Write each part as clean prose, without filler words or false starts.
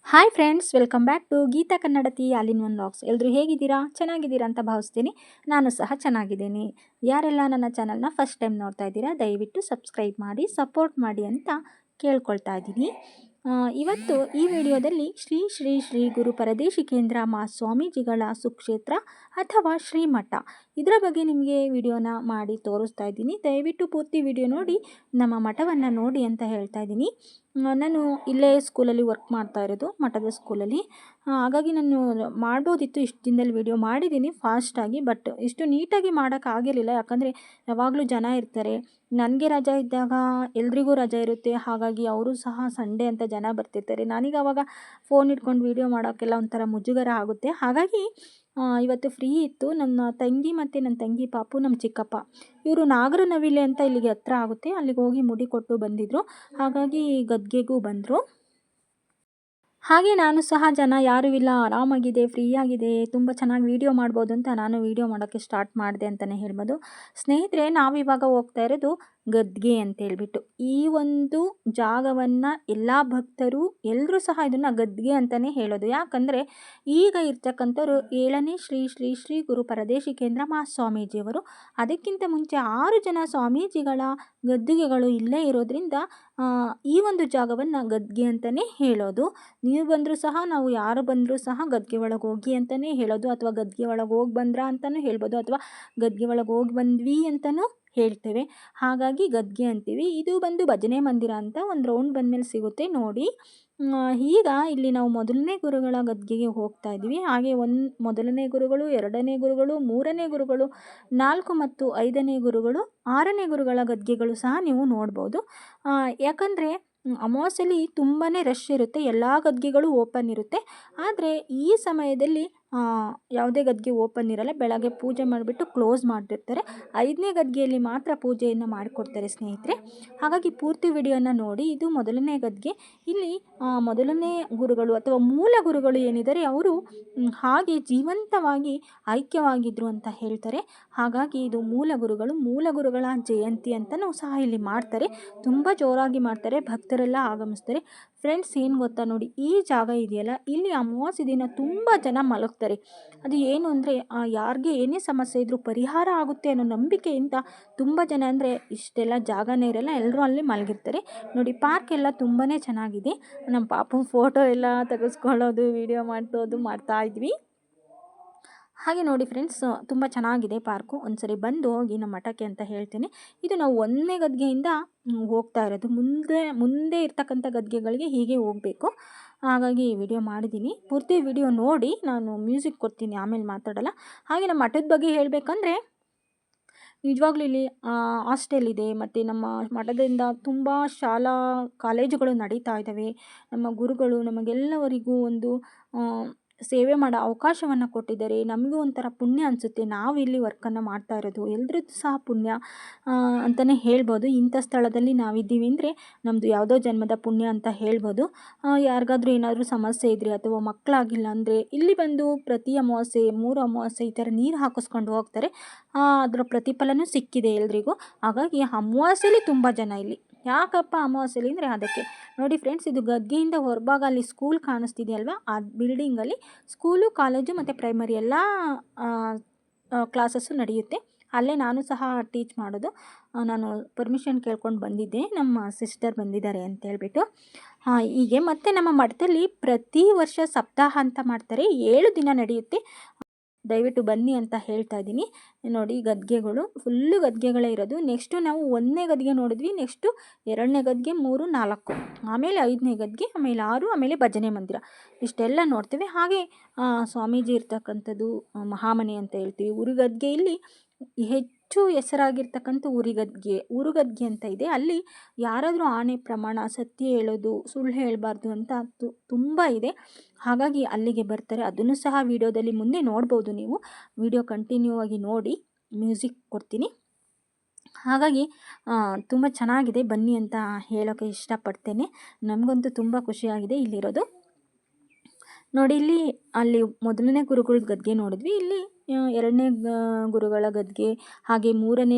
Hi friends, welcome back to Geetha Kannadathi all in one vlogs. ಎಲ್ಲರೂ ಹೇಗಿದ್ದೀರಾ? ಚೆನ್ನಾಗಿದ್ದೀರಾ ಅಂತ ಭಾವಿಸ್ತೀನಿ. ನಾನು ಸಹ ಚೆನ್ನಾಗಿದ್ದೀನಿ. ಯಾರೆಲ್ಲ ನನ್ನ ಚಾನಲ್ನ ಫಸ್ಟ್ ಟೈಮ್ ನೋಡ್ತಾ ಇದ್ದೀರಾ, ದಯವಿಟ್ಟು ಸಬ್ಸ್ಕ್ರೈಬ್ ಮಾಡಿ, ಸಪೋರ್ಟ್ ಮಾಡಿ ಅಂತ ಕೇಳ್ಕೊಳ್ತಾ ಇದ್ದೀನಿ. ಇವತ್ತು ಈ ವಿಡಿಯೋದಲ್ಲಿ ಶ್ರೀ ಶ್ರೀ ಶ್ರೀ ಗುರು ಪರದೇಶಿಕೇಂದ್ರ ಸ್ವಾಮೀಜಿಗಳ ಸುಕ್ಷೇತ್ರ ಅಥವಾ ಶ್ರೀಮಠ ಇದರ ಬಗ್ಗೆ ನಿಮಗೆ ವಿಡಿಯೋನ ಮಾಡಿ ತೋರಿಸ್ತಾ ಇದ್ದೀನಿ. ದಯವಿಟ್ಟು ಪೂರ್ತಿ ವಿಡಿಯೋ ನೋಡಿ ನಮ್ಮ ಮಠವನ್ನು ನೋಡಿ ಅಂತ ಹೇಳ್ತಾ ಇದ್ದೀನಿ. ನಾನು ಇಲ್ಲೇ ಸ್ಕೂಲಲ್ಲಿ ವರ್ಕ್ ಮಾಡ್ತಾ ಇರೋದು, ಮಠದ ಸ್ಕೂಲಲ್ಲಿ. ಹಾಗಾಗಿ ನಾನು ಮಾಡ್ಬೋದಿತ್ತು, ಇಷ್ಟು ದಿನದಲ್ಲಿ ವಿಡಿಯೋ ಮಾಡಿದ್ದೀನಿ ಫಾಸ್ಟಾಗಿ. ಬಟ್ ಇಷ್ಟು ನೀಟಾಗಿ ಮಾಡೋಕ್ಕಾಗಿರಲಿಲ್ಲ, ಯಾಕಂದರೆ ಯಾವಾಗಲೂ ಜನ ಇರ್ತಾರೆ. ನನಗೆ ರಜೆ ಇದ್ದಾಗ ಎಲ್ರಿಗೂ ರಜೆ ಇರುತ್ತೆ. ಹಾಗಾಗಿ ಅವರು ಸಹ ಸಂಡೇ ಅಂತ ಜನ ಬರ್ತಿರ್ತಾರೆ. ನನಗೆ ಆವಾಗ ಫೋನ್ ಇಟ್ಕೊಂಡು ವೀಡಿಯೋ ಮಾಡೋಕ್ಕೆಲ್ಲ ಒಂಥರ ಮುಜುಗರ ಆಗುತ್ತೆ. ಹಾಗಾಗಿ ಇವತ್ತು ಫ್ರೀ ಇತ್ತು. ನನ್ನ ತಂಗಿ ಮತ್ತು ನನ್ನ ತಂಗಿ ಪಾಪು, ನಮ್ಮ ಚಿಕ್ಕಪ್ಪ, ಇವರು ನಾಗರನವಿಲೆ ಅಂತ ಇಲ್ಲಿಗೆ ಹತ್ರ ಆಗುತ್ತೆ, ಅಲ್ಲಿಗೆ ಹೋಗಿ ಮುಡಿ ಕೊಟ್ಟು ಬಂದಿದ್ದರು. ಹಾಗಾಗಿ ಗದ್ಗೆಗೂ ಬಂದರು. ಹಾಗೆ ನಾನು ಸಹ ಜನ ಯಾರೂ ಇಲ್ಲ, ಆರಾಮಾಗಿದೆ, ಫ್ರೀ ಆಗಿದೆ, ತುಂಬ ಚೆನ್ನಾಗಿ ವೀಡಿಯೋ ಮಾಡ್ಬೋದು ಅಂತ ನಾನು ವೀಡಿಯೋ ಮಾಡೋಕ್ಕೆ ಸ್ಟಾರ್ಟ್ ಮಾಡಿದೆ ಅಂತಲೇ ಹೇಳ್ಬೋದು. ಸ್ನೇಹಿತರೆ, ನಾವಿವಾಗ ಹೋಗ್ತಾ ಇರೋದು ಗದ್ಗೆ ಅಂತ ಹೇಳ್ಬಿಟ್ಟು. ಈ ಒಂದು ಜಾಗವನ್ನು ಎಲ್ಲ ಭಕ್ತರು ಎಲ್ಲರೂ ಸಹ ಇದನ್ನು ಗದ್ಗೆ ಅಂತಲೇ ಹೇಳೋದು. ಯಾಕಂದರೆ ಈಗ ಇರ್ತಕ್ಕಂಥವ್ರು 7ನೇ ಶ್ರೀ ಶ್ರೀ ಶ್ರೀ ಗುರು ಪರದೇಶಿಕೇಂದ್ರ ಸ್ವಾಮೀಜಿಯವರು. ಅದಕ್ಕಿಂತ ಮುಂಚೆ 6 ಜನ ಸ್ವಾಮೀಜಿಗಳ ಗದ್ದುಗೆಗಳು ಇಲ್ಲೇ ಇರೋದ್ರಿಂದ ಈ ಒಂದು ಜಾಗವನ್ನು ಗದ್ಗೆ ಅಂತಲೇ ಹೇಳೋದು. ನೀವು ಬಂದರೂ ಸಹ, ನಾವು ಯಾರು ಬಂದರೂ ಸಹ ಗದ್ಗೆ ಒಳಗೆ ಹೋಗಿ ಅಂತಲೇ ಹೇಳೋದು, ಅಥವಾ ಗದ್ಗೆ ಒಳಗೆ ಹೋಗಿ ಬಂದ್ರಾ ಅಂತಲೂ ಹೇಳ್ಬೋದು, ಅಥವಾ ಗದ್ಗೆ ಒಳಗೆ ಹೋಗಿ ಬಂದ್ವಿ ಅಂತಲೂ ಹೇಳ್ತೇವೆ. ಹಾಗಾಗಿ ಗದ್ಗೆ ಅಂತೀವಿ. ಇದು ಬಂದು ಭಜನೆ ಮಂದಿರ ಅಂತ ಒಂದು ರೌಂಡ್ ಬಂದಮೇಲೆ ಸಿಗುತ್ತೆ ನೋಡಿ. ಈಗ ಇಲ್ಲಿ ನಾವು ಮೊದಲನೇ ಗುರುಗಳ ಗದ್ಗೆಗೆ ಹೋಗ್ತಾ ಇದ್ದೀವಿ. ಹಾಗೆ ಮೊದಲನೇ ಗುರುಗಳು, 2ನೇ ಗುರುಗಳು, 3ನೇ ಗುರುಗಳು, 4 ಮತ್ತು 5ನೇ ಗುರುಗಳು, 6ನೇ ಗುರುಗಳ ಗದ್ಗೆಗಳು ಸಹ ನೀವು ನೋಡ್ಬೋದು. ಯಾಕಂದರೆ ಅಮಾವಾಸ್ಯೆಯಲ್ಲಿ ತುಂಬಾ ರಶ್ ಇರುತ್ತೆ, ಎಲ್ಲ ಗದ್ಗೆಗಳು ಓಪನ್ ಇರುತ್ತೆ. ಆದರೆ ಈ ಸಮಯದಲ್ಲಿ ಯಾವುದೇ ಗದ್ಗೆ ಓಪನ್ ಇರಲ್ಲ. ಬೆಳಗ್ಗೆ ಪೂಜೆ ಮಾಡಿಬಿಟ್ಟು ಕ್ಲೋಸ್ ಮಾಡಿರ್ತಾರೆ. 5ನೇ ಗದ್ಗೆಯಲ್ಲಿ ಮಾತ್ರ ಪೂಜೆಯನ್ನು ಮಾಡಿಕೊಡ್ತಾರೆ ಸ್ನೇಹಿತರೆ. ಹಾಗಾಗಿ ಪೂರ್ತಿ ವಿಡಿಯೋನ ನೋಡಿ. ಇದು ಮೊದಲನೇ ಗದ್ಗೆ. ಇಲ್ಲಿ ಮೊದಲನೇ ಗುರುಗಳು ಅಥವಾ ಮೂಲ ಗುರುಗಳು ಏನಿದ್ದಾರೆ, ಅವರು ಹಾಗೆ ಜೀವಂತವಾಗಿ ಐಕ್ಯವಾಗಿದ್ದರು ಅಂತ ಹೇಳ್ತಾರೆ. ಹಾಗಾಗಿ ಇದು ಮೂಲ ಗುರುಗಳ ಜಯಂತಿ ಅಂತಲೂ ಸಹ ಇಲ್ಲಿ ಮಾಡ್ತಾರೆ. ತುಂಬ ಜೋರಾಗಿ ಮಾಡ್ತಾರೆ, ಭಕ್ತರೆಲ್ಲ ಆಗಮಿಸ್ತಾರೆ. ಫ್ರೆಂಡ್ಸ್, ಏನು ಗೊತ್ತಾ ನೋಡಿ, ಈ ಜಾಗ ಇದೆಯಲ್ಲ, ಇಲ್ಲಿ ಅಮಾವಾಸ್ಯೆ ದಿನ ತುಂಬ ಜನ ಮಲಗ್ತಾರೆ. ಅದು ಏನು ಅಂದರೆ, ಯಾರಿಗೆ ಏನೇ ಸಮಸ್ಯೆ ಇದ್ದರೂ ಪರಿಹಾರ ಆಗುತ್ತೆ ಅನ್ನೋ ನಂಬಿಕೆಯಿಂದ ತುಂಬ ಜನ, ಅಂದರೆ ಇಷ್ಟೆಲ್ಲ ಜಾಗನೇ ಇರಲ್ಲ, ಎಲ್ಲರೂ ಅಲ್ಲಿ ಮಲಗಿರ್ತಾರೆ ನೋಡಿ. ಪಾರ್ಕ್ ಎಲ್ಲ ತುಂಬಾ ಚೆನ್ನಾಗಿದೆ. ನಮ್ಮ ಪಾಪು ಫೋಟೋ ಎಲ್ಲ ತೆಗೆಸ್ಕೊಳ್ಳೋದು, ವಿಡಿಯೋ ಮಾಡ್ತಾ ಇದ್ವಿ. ಹಾಗೆ ನೋಡಿ ಫ್ರೆಂಡ್ಸ್, ತುಂಬ ಚೆನ್ನಾಗಿದೆ ಪಾರ್ಕು. ಒಂದ್ಸರಿ ಬಂದು ಹೋಗಿ ನಮ್ಮ ಮಠಕ್ಕೆ ಅಂತ ಹೇಳ್ತೇನೆ. ಇದು ನಾವು 1ನೇ ಗದ್ಗೆಯಿಂದ ಹೋಗ್ತಾ ಇರೋದು. ಮುಂದೆ ಇರ್ತಕ್ಕಂಥ ಗದ್ಗೆಗಳಿಗೆ ಹೀಗೆ ಹೋಗಬೇಕು. ಹಾಗಾಗಿ ವಿಡಿಯೋ ಮಾಡಿದ್ದೀನಿ. ಪೂರ್ತಿ ವಿಡಿಯೋ ನೋಡಿ. ನಾನು ಮ್ಯೂಸಿಕ್ ಕೊಡ್ತೀನಿ, ಆಮೇಲೆ ಮಾತಾಡೋಲ್ಲ. ಹಾಗೆ ನಮ್ಮ ಮಠದ ಬಗ್ಗೆ ಹೇಳಬೇಕಂದ್ರೆ, ನಿಜವಾಗ್ಲೂ ಇಲ್ಲಿ ಹಾಸ್ಟೆಲ್ ಇದೆ, ಮತ್ತು ನಮ್ಮ ಮಠದಿಂದ ತುಂಬ ಶಾಲಾ ಕಾಲೇಜುಗಳು ನಡೀತಾ ಇದ್ದಾವೆ. ನಮ್ಮ ಗುರುಗಳು ನಮಗೆಲ್ಲವರಿಗೂ ಒಂದು ಸೇವೆ ಮಾಡೋ ಅವಕಾಶವನ್ನು ಕೊಟ್ಟಿದ್ದಾರೆ. ನಮಗೂ ಒಂಥರ ಪುಣ್ಯ ಅನಿಸುತ್ತೆ, ನಾವು ಇಲ್ಲಿ ವರ್ಕನ್ನು ಮಾಡ್ತಾ ಇರೋದು. ಎಲ್ರದ್ದು ಸಹ ಪುಣ್ಯ ಅಂತಲೇ ಹೇಳ್ಬೋದು. ಇಂಥ ಸ್ಥಳದಲ್ಲಿ ನಾವಿದ್ದೀವಿ ಅಂದರೆ ನಮ್ಮದು ಯಾವುದೋ ಜನ್ಮದ ಪುಣ್ಯ ಅಂತ ಹೇಳ್ಬೋದು. ಯಾರಿಗಾದ್ರೂ ಏನಾದರೂ ಸಮಸ್ಯೆ ಇದ್ದರೆ ಅಥವಾ ಮಕ್ಕಳಾಗಿಲ್ಲ ಅಂದರೆ ಇಲ್ಲಿ ಬಂದು ಪ್ರತಿ ಅಮಾವಾಸ್ಯೆ, 3 ಅಮಾವಾಸ್ಯೆ ಈ ಥರ ನೀರು ಹಾಕಿಸ್ಕೊಂಡು ಹೋಗ್ತಾರೆ. ಅದರ ಪ್ರತಿಫಲನೂ ಸಿಕ್ಕಿದೆ ಎಲ್ರಿಗೂ. ಹಾಗಾಗಿ ಅಮಾವಾಸ್ಯೆಯಲ್ಲಿ ತುಂಬ ಜನ ಇಲ್ಲಿ. ಯಾಕಪ್ಪ ಅಮಾವಾಸ್ಯೆಯಲ್ಲಿ ಅಂದರೆ ಅದಕ್ಕೆ. ನೋಡಿ ಫ್ರೆಂಡ್ಸ್, ಇದು ಗದ್ಗೆಯಿಂದ ಹೊರಭಾಗ ಅಲ್ಲಿ ಸ್ಕೂಲ್ ಕಾಣಿಸ್ತಿದೆಯಲ್ವಾ, ಆ ಬಿಲ್ಡಿಂಗಲ್ಲಿ ಸ್ಕೂಲು, ಕಾಲೇಜು ಮತ್ತು ಪ್ರೈಮರಿ ಎಲ್ಲ ಕ್ಲಾಸಸ್ಸು ನಡೆಯುತ್ತೆ. ಅಲ್ಲೇ ನಾನು ಸಹ ಟೀಚ್ ಮಾಡೋದು. ನಾನು ಪರ್ಮಿಷನ್ ಕೇಳ್ಕೊಂಡು ಬಂದಿದ್ದೆ, ನಮ್ಮ ಸಿಸ್ಟರ್ ಬಂದಿದ್ದಾರೆ ಅಂತ ಹೇಳ್ಬಿಟ್ಟು. ಹೀಗೆ ಮತ್ತು ನಮ್ಮ ಮಠದಲ್ಲಿ ಪ್ರತಿ ವರ್ಷ ಸಪ್ತಾಹ ಅಂತ ಮಾಡ್ತಾರೆ, 7 ದಿನ ನಡೆಯುತ್ತೆ. ದಯವಿಟ್ಟು ಬನ್ನಿ ಅಂತ ಹೇಳ್ತಾ ಇದ್ದೀನಿ. ನೋಡಿ, ಗದ್ಗೆಗಳು ಫುಲ್ಲು ಗದ್ಗೆಗಳೇ ಇರೋದು. ನೆಕ್ಸ್ಟು ನಾವು 1ನೇ ಗದ್ಗೆ ನೋಡಿದ್ವಿ, ನೆಕ್ಸ್ಟು 2ನೇ ಗದ್ಗೆ, 3, 4, ಆಮೇಲೆ 5ನೇ ಗದ್ಗೆ, ಆಮೇಲೆ 6, ಆಮೇಲೆ ಭಜನೆ ಮಂದಿರ, ಇಷ್ಟೆಲ್ಲ ನೋಡ್ತೀವಿ. ಹಾಗೆ ಸ್ವಾಮೀಜಿ ಇರ್ತಕ್ಕಂಥದ್ದು ಮಹಾಮನೆ ಅಂತ ಹೇಳ್ತೀವಿ. ಉರುಗದ್ಗೆಯಲ್ಲಿ ಹೆಚ್ಚು ಹೆಸರಾಗಿರ್ತಕ್ಕಂಥ ಉರುಗದ್ಗೆ ಅಂತ ಇದೆ. ಅಲ್ಲಿ ಯಾರಾದರೂ ಆಣೆ ಪ್ರಮಾಣ, ಸತ್ಯ ಹೇಳೋದು, ಸುಳ್ಳು ಹೇಳಬಾರ್ದು ಅಂತ ತುಂಬ ಇದೆ. ಹಾಗಾಗಿ ಅಲ್ಲಿಗೆ ಬರ್ತಾರೆ. ಅದನ್ನು ಸಹ ವಿಡಿಯೋದಲ್ಲಿ ಮುಂದೆ ನೋಡ್ಬೋದು ನೀವು. ವಿಡಿಯೋ ಕಂಟಿನ್ಯೂ ಆಗಿ ನೋಡಿ, ಮ್ಯೂಸಿಕ್ ಕೊಡ್ತೀನಿ. ಹಾಗಾಗಿ ತುಂಬ ಚೆನ್ನಾಗಿದೆ, ಬನ್ನಿ ಅಂತ ಹೇಳೋಕ್ಕೆ ಇಷ್ಟಪಡ್ತೇನೆ. ನಮಗಂತೂ ತುಂಬ ಖುಷಿಯಾಗಿದೆ ಇಲ್ಲಿರೋದು. ನೋಡಿ, ಅಲ್ಲಿ ಮೊದಲನೇ ಗುರುಗಳ ಗದ್ಗೆ ನೋಡಿದ್ವಿ. ಇಲ್ಲಿ ಎರಡನೇ ಗುರುಗಳ ಗದ್ಗೆ, ಹಾಗೆ ಮೂರನೇ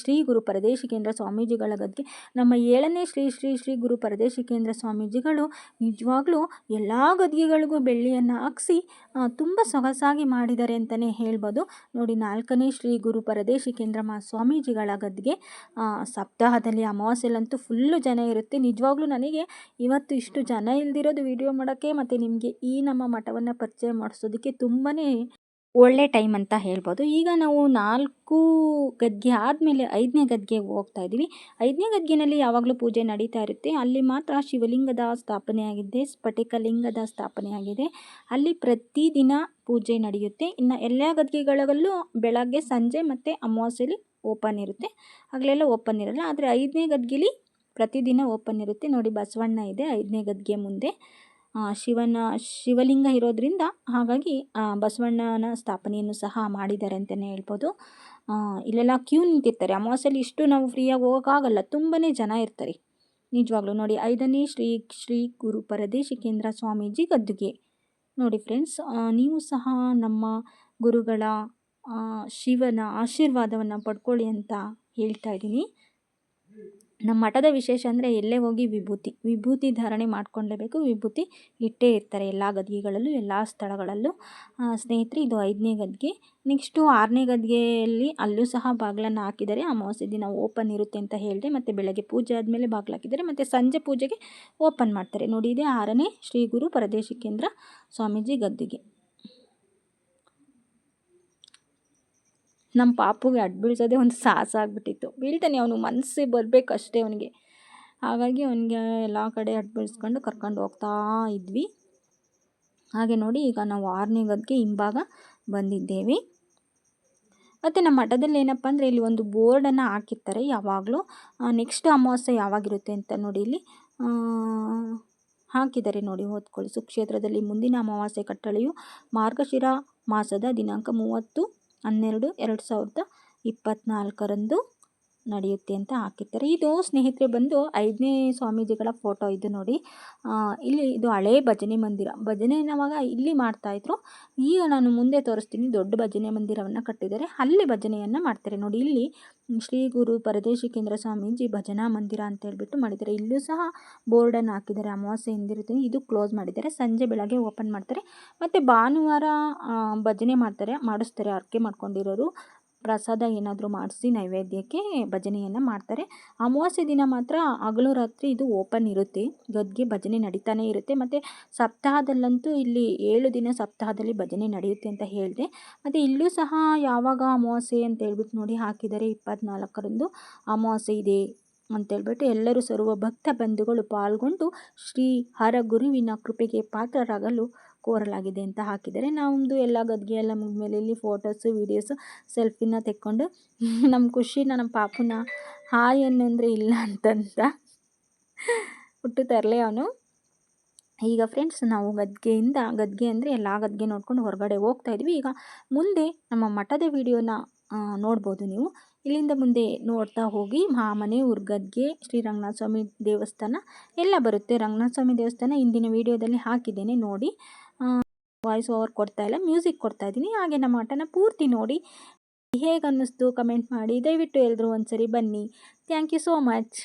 ಶ್ರೀ ಗುರು ಪರದೇಶಿಕೇಂದ್ರ ಸ್ವಾಮೀಜಿಗಳ ಗದ್ಗೆ, ನಮ್ಮ 7ನೇ ಶ್ರೀ ಗುರು ಪರದೇಶಿಕೇಂದ್ರ ಸ್ವಾಮೀಜಿಗಳು ನಿಜವಾಗ್ಲೂ ಎಲ್ಲ ಗದ್ಗೆಗಳಿಗೂ ಬೆಳ್ಳಿಯನ್ನು ಹಾಕ್ಸಿ ತುಂಬ ಸೊಗಸಾಗಿ ಮಾಡಿದ್ದಾರೆ ಅಂತಲೇ ಹೇಳ್ಬೋದು. ನೋಡಿ 4ನೇ ಶ್ರೀ ಗುರು ಪರದೇಶಿಕೇಂದ್ರ ಸ್ವಾಮೀಜಿಗಳ ಗದ್ಗೆ. ಸಪ್ತಾಹದಲ್ಲಿ ಅಮಾವಾಸ್ಯೆಲಂತೂ ಫುಲ್ಲು ಜನ ಇರುತ್ತೆ. ನಿಜವಾಗ್ಲೂ ನನಗೆ ಇವತ್ತು ಇಷ್ಟು ಜನ ಇಲ್ದಿರೋದು ವಿಡಿಯೋ ಮಾಡೋಕ್ಕೆ ಮತ್ತು ನಿಮಗೆ ಈ ನಮ್ಮ ಮಠವನ್ನು ಪರಿಚಯ ಮಾಡಿಸೋದಕ್ಕೆ ತುಂಬಾ ಒಳ್ಳೆ ಟೈಮ್ ಅಂತ ಹೇಳ್ಬೋದು. ಈಗ ನಾವು 4 ಗದ್ಗೆ ಆದಮೇಲೆ 5ನೇ ಗದ್ಗೆಗೆ ಹೋಗ್ತಾ ಇದ್ದೀವಿ. 5ನೇ ಗದ್ಗೆನಲ್ಲಿ ಯಾವಾಗಲೂ ಪೂಜೆ ನಡೀತಾ ಇರುತ್ತೆ. ಅಲ್ಲಿ ಮಾತ್ರ ಶಿವಲಿಂಗದ ಸ್ಥಾಪನೆಯಾಗಿದೆ, ಸ್ಫಟಿಕಲಿಂಗದ ಸ್ಥಾಪನೆಯಾಗಿದೆ. ಅಲ್ಲಿ ಪ್ರತಿದಿನ ಪೂಜೆ ನಡೆಯುತ್ತೆ. ಇನ್ನು ಎಲ್ಲ ಗದ್ಗೆಗಳಲ್ಲೂ ಬೆಳಗ್ಗೆ, ಸಂಜೆ ಮತ್ತು ಅಮಾವಾಸ್ಯೆಲಿ ಓಪನ್ ಇರುತ್ತೆ. ಹಗಲೆಲ್ಲ ಓಪನ್ ಇರಲ್ಲ. ಆದರೆ 5ನೇ ಗದ್ಗೆಲಿ ಪ್ರತಿದಿನ ಓಪನ್ ಇರುತ್ತೆ. ನೋಡಿ ಬಸವಣ್ಣ ಇದೆ 5ನೇ ಗದ್ಗೆ ಮುಂದೆ. ಶಿವಲಿಂಗ ಇರೋದ್ರಿಂದ ಹಾಗಾಗಿ ಬಸವಣ್ಣನ ಸ್ಥಾಪನೆಯನ್ನು ಸಹ ಮಾಡಿದ್ದಾರೆ ಅಂತಲೇ ಹೇಳ್ಬೋದು. ಇಲ್ಲೆಲ್ಲ ಕ್ಯೂ ನಿಂತಿರ್ತಾರೆ. ಅಮಾವಾಸ್ಯೆಲಿ ಇಷ್ಟು ನಾವು ಫ್ರೀಯಾಗಿ ಹೋಗೋಕ್ಕಾಗಲ್ಲ, ತುಂಬಾ ಜನ ಇರ್ತಾರೆ ನಿಜವಾಗ್ಲೂ. ನೋಡಿ 5ನೇ ಶ್ರೀ ಗುರು ಪರದೇಶಿಕೇಂದ್ರ ಸ್ವಾಮೀಜಿ ಗದ್ದುಗೆ. ನೋಡಿ ಫ್ರೆಂಡ್ಸ್, ನೀವು ಸಹ ನಮ್ಮ ಗುರುಗಳ ಶಿವನ ಆಶೀರ್ವಾದವನ್ನು ಪಡ್ಕೊಳ್ಳಿ ಅಂತ ಹೇಳ್ತಾ ಇದ್ದೀನಿ. ನಮ್ಮ ಮಠದ ವಿಶೇಷ ಅಂದರೆ ಎಲ್ಲೇ ಹೋಗಿ ವಿಭೂತಿ ಧಾರಣೆ ಮಾಡ್ಕೊಳ್ಳೇಬೇಕು. ವಿಭೂತಿ ಇಟ್ಟೇ ಇರ್ತಾರೆ ಎಲ್ಲ ಗದ್ಗೆಗಳಲ್ಲೂ, ಎಲ್ಲ ಸ್ಥಳಗಳಲ್ಲೂ. ಸ್ನೇಹಿತರೆ, ಇದು 5ನೇ ಗದ್ಗೆ. ನೆಕ್ಸ್ಟು 6ನೇ ಗದ್ಗೆಯಲ್ಲಿ ಅಲ್ಲೂ ಸಹ ಬಾಗಿಲನ್ನು ಹಾಕಿದ್ದಾರೆ. ಅಮಾವಾಸ್ಯೆ ದಿನ ಓಪನ್ ಇರುತ್ತೆ ಅಂತ ಹೇಳಿದೆ. ಮತ್ತು ಬೆಳಗ್ಗೆ ಪೂಜೆ ಆದಮೇಲೆ ಬಾಗಿಲು ಹಾಕಿದ್ದಾರೆ, ಮತ್ತು ಸಂಜೆ ಪೂಜೆಗೆ ಓಪನ್ ಮಾಡ್ತಾರೆ. ನೋಡಿ, ಇದೆ 6ನೇ ಶ್ರೀ ಗುರು ಪರದೇಶಿಕೇಂದ್ರ ಸ್ವಾಮೀಜಿ ಗದ್ದುಗೆ. ನಮ್ಮ ಪಾಪುಗೆ ಅಡ್ಡ ಬೀಳ್ಸೋದೇ ಒಂದು ಸಾಹಸ ಆಗಿಬಿಟ್ಟಿತ್ತು. ಬೀಳ್ತಾನೆ, ಅವನು ಮನಸ್ಸಿಗೆ ಬರಬೇಕಷ್ಟೇ ಅವನಿಗೆ. ಹಾಗಾಗಿ ಅವನಿಗೆ ಎಲ್ಲ ಕಡೆ ಅಡ್ಡ ಬೀಳ್ಸ್ಕೊಂಡು ಕರ್ಕೊಂಡು ಹೋಗ್ತಾ ಇದ್ವಿ. ಹಾಗೆ ನೋಡಿ, ಈಗ ನಾವು 6ನೇ ಗದ್ಗೆ ಹಿಂಭಾಗ ಬಂದಿದ್ದೇವೆ. ಮತ್ತು ನಮ್ಮ ಮಠದಲ್ಲಿ ಏನಪ್ಪ ಅಂದರೆ ಇಲ್ಲಿ ಒಂದು ಬೋರ್ಡನ್ನು ಹಾಕಿರ್ತಾರೆ ಯಾವಾಗಲೂ. ನೆಕ್ಸ್ಟ್ ಅಮಾವಾಸ್ಯೆ ಯಾವಾಗಿರುತ್ತೆ ಅಂತ ನೋಡಿ ಇಲ್ಲಿ ಹಾಕಿದ್ದಾರೆ. ನೋಡಿ, ಓದ್ಕೊಳ್ಳಿ. ಸುಕ್ಷೇತ್ರದಲ್ಲಿ ಮುಂದಿನ ಅಮಾವಾಸ್ಯೆ ಕಟ್ಟಳೆಯು ಮಾರ್ಗಶಿರ ಮಾಸದ ದಿನಾಂಕ 30/12/2024 ನಡೆಯುತ್ತೆ ಅಂತ ಹಾಕಿರ್ತಾರೆ. ಇದು ಸ್ನೇಹಿತರೆ ಬಂದು 5ನೇ ಸ್ವಾಮೀಜಿಗಳ ಫೋಟೋ ಇದು ನೋಡಿ. ಇಲ್ಲಿ ಇದು ಹಳೇ ಭಜನೆ ಮಂದಿರ. ಭಜನೆಯವಾಗ ಇಲ್ಲಿ ಮಾಡ್ತಾಯಿದ್ರು. ಈಗ ನಾನು ಮುಂದೆ ತೋರಿಸ್ತೀನಿ, ದೊಡ್ಡ ಭಜನೆ ಮಂದಿರವನ್ನು ಕಟ್ಟಿದ್ದಾರೆ. ಅಲ್ಲಿ ಭಜನೆಯನ್ನು ಮಾಡ್ತಾರೆ. ನೋಡಿ, ಇಲ್ಲಿ ಶ್ರೀ ಗುರು ಪರದೇಶಿಕೇಂದ್ರ ಸ್ವಾಮೀಜಿ ಭಜನಾ ಮಂದಿರ ಅಂತ ಹೇಳ್ಬಿಟ್ಟು ಮಾಡಿದ್ದಾರೆ. ಇಲ್ಲೂ ಸಹ ಬೋರ್ಡನ್ನು ಹಾಕಿದ್ದಾರೆ. ಅಮಾವಾಸ್ಯೆ ಹಿಂದಿರುತ್ತೆ. ಇದು ಕ್ಲೋಸ್ ಮಾಡಿದ್ದಾರೆ. ಸಂಜೆ ಬೆಳಗ್ಗೆ ಓಪನ್ ಮಾಡ್ತಾರೆ. ಮತ್ತು ಭಾನುವಾರ ಭಜನೆ ಮಾಡಿಸ್ತಾರೆ. ಹರಕೆ ಮಾಡ್ಕೊಂಡಿರೋರು ಪ್ರಸಾದ ಏನಾದರೂ ಮಾಡಿಸಿ ನೈವೇದ್ಯಕ್ಕೆ ಭಜನೆಯನ್ನು ಮಾಡ್ತಾರೆ. ಅಮಾವಾಸ್ಯೆ ದಿನ ಮಾತ್ರ ಹಗಲು ರಾತ್ರಿ ಇದು ಓಪನ್ ಇರುತ್ತೆ. ಗದ್ಗೆ ಭಜನೆ ನಡೀತಾನೆ ಇರುತ್ತೆ. ಮತ್ತು ಸಪ್ತಾಹದಲ್ಲಂತೂ ಇಲ್ಲಿ 7 ದಿನ ಸಪ್ತಾಹದಲ್ಲಿ ಭಜನೆ ನಡೆಯುತ್ತೆ ಅಂತ ಹೇಳಿದೆ. ಮತ್ತು ಇಲ್ಲೂ ಸಹ ಯಾವಾಗ ಅಮಾವಾಸ್ಯೆ ಅಂತ ಹೇಳ್ಬಿಟ್ಟು ನೋಡಿ ಹಾಕಿದ್ದಾರೆ. 24ರಂದು ಅಮಾವಾಸ್ಯೆ ಇದೆ ಅಂತೇಳ್ಬಿಟ್ಟು ಎಲ್ಲರೂ ಸರ್ವ ಭಕ್ತ ಬಂಧುಗಳು ಪಾಲ್ಗೊಂಡು ಶ್ರೀ ಹರಗುರುವಿನ ಕೃಪೆಗೆ ಪಾತ್ರರಾಗಲು ಕೋರಲಾಗಿದೆ ಅಂತ ಹಾಕಿದ್ದಾರೆ. ನಮ್ಮದು ಎಲ್ಲ ಗದ್ಗೆ ಎಲ್ಲ ಮುಗಿದ್ಮೇಲೆ ಇಲ್ಲಿ ಫೋಟೋಸು, ವೀಡಿಯೋಸು, ಸೆಲ್ಫಿನ ತೆಕ್ಕೊಂಡು ನಮ್ಮ ಖುಷಿನ, ನಮ್ಮ ಪಾಪುನ ಹಾಯ್ ಅನ್ನಂದರೆ ಇಲ್ಲ ಅಂತಂತ ಹುಟ್ಟು ತರಲೆ ಅವನು. ಈಗ ಫ್ರೆಂಡ್ಸ್, ನಾವು ಗದ್ಗೆ ಅಂದರೆ ಎಲ್ಲ ಗದ್ಗೆ ನೋಡ್ಕೊಂಡು ಹೊರಗಡೆ ಹೋಗ್ತಾ ಇದ್ವಿ. ಈಗ ಮುಂದೆ ನಮ್ಮ ಮಠದ ವಿಡಿಯೋನ ನೋಡ್ಬೋದು ನೀವು. ಇಲ್ಲಿಂದ ಮುಂದೆ ನೋಡ್ತಾ ಹೋಗಿ ಮನೆ ಗದ್ಗೆ, ಶ್ರೀ ರಂಗನಾಥ ಸ್ವಾಮಿ ದೇವಸ್ಥಾನ ಎಲ್ಲ ಬರುತ್ತೆ. ರಂಗನಾಥ ಸ್ವಾಮಿ ದೇವಸ್ಥಾನ ಹಿಂದಿನ ವಿಡಿಯೋದಲ್ಲಿ ಹಾಕಿದ್ದೇನೆ ನೋಡಿ. ವಾಯ್ಸ್ ಓವರ್ ಕೊಡ್ತಾ ಇಲ್ಲ, ಮ್ಯೂಸಿಕ್ ಕೊಡ್ತಾ ಇದ್ದೀನಿ. ಹಾಗೆ ನಮ್ಮ ಮಠನ ಪೂರ್ತಿ ನೋಡಿ ಹೇಗೆ ಅನ್ನಿಸ್ತು ಕಮೆಂಟ್ ಮಾಡಿ. ದಯವಿಟ್ಟು ಎಲ್ಲರೂ ಒಂದ್ಸರಿ ಬನ್ನಿ. Thank you so much.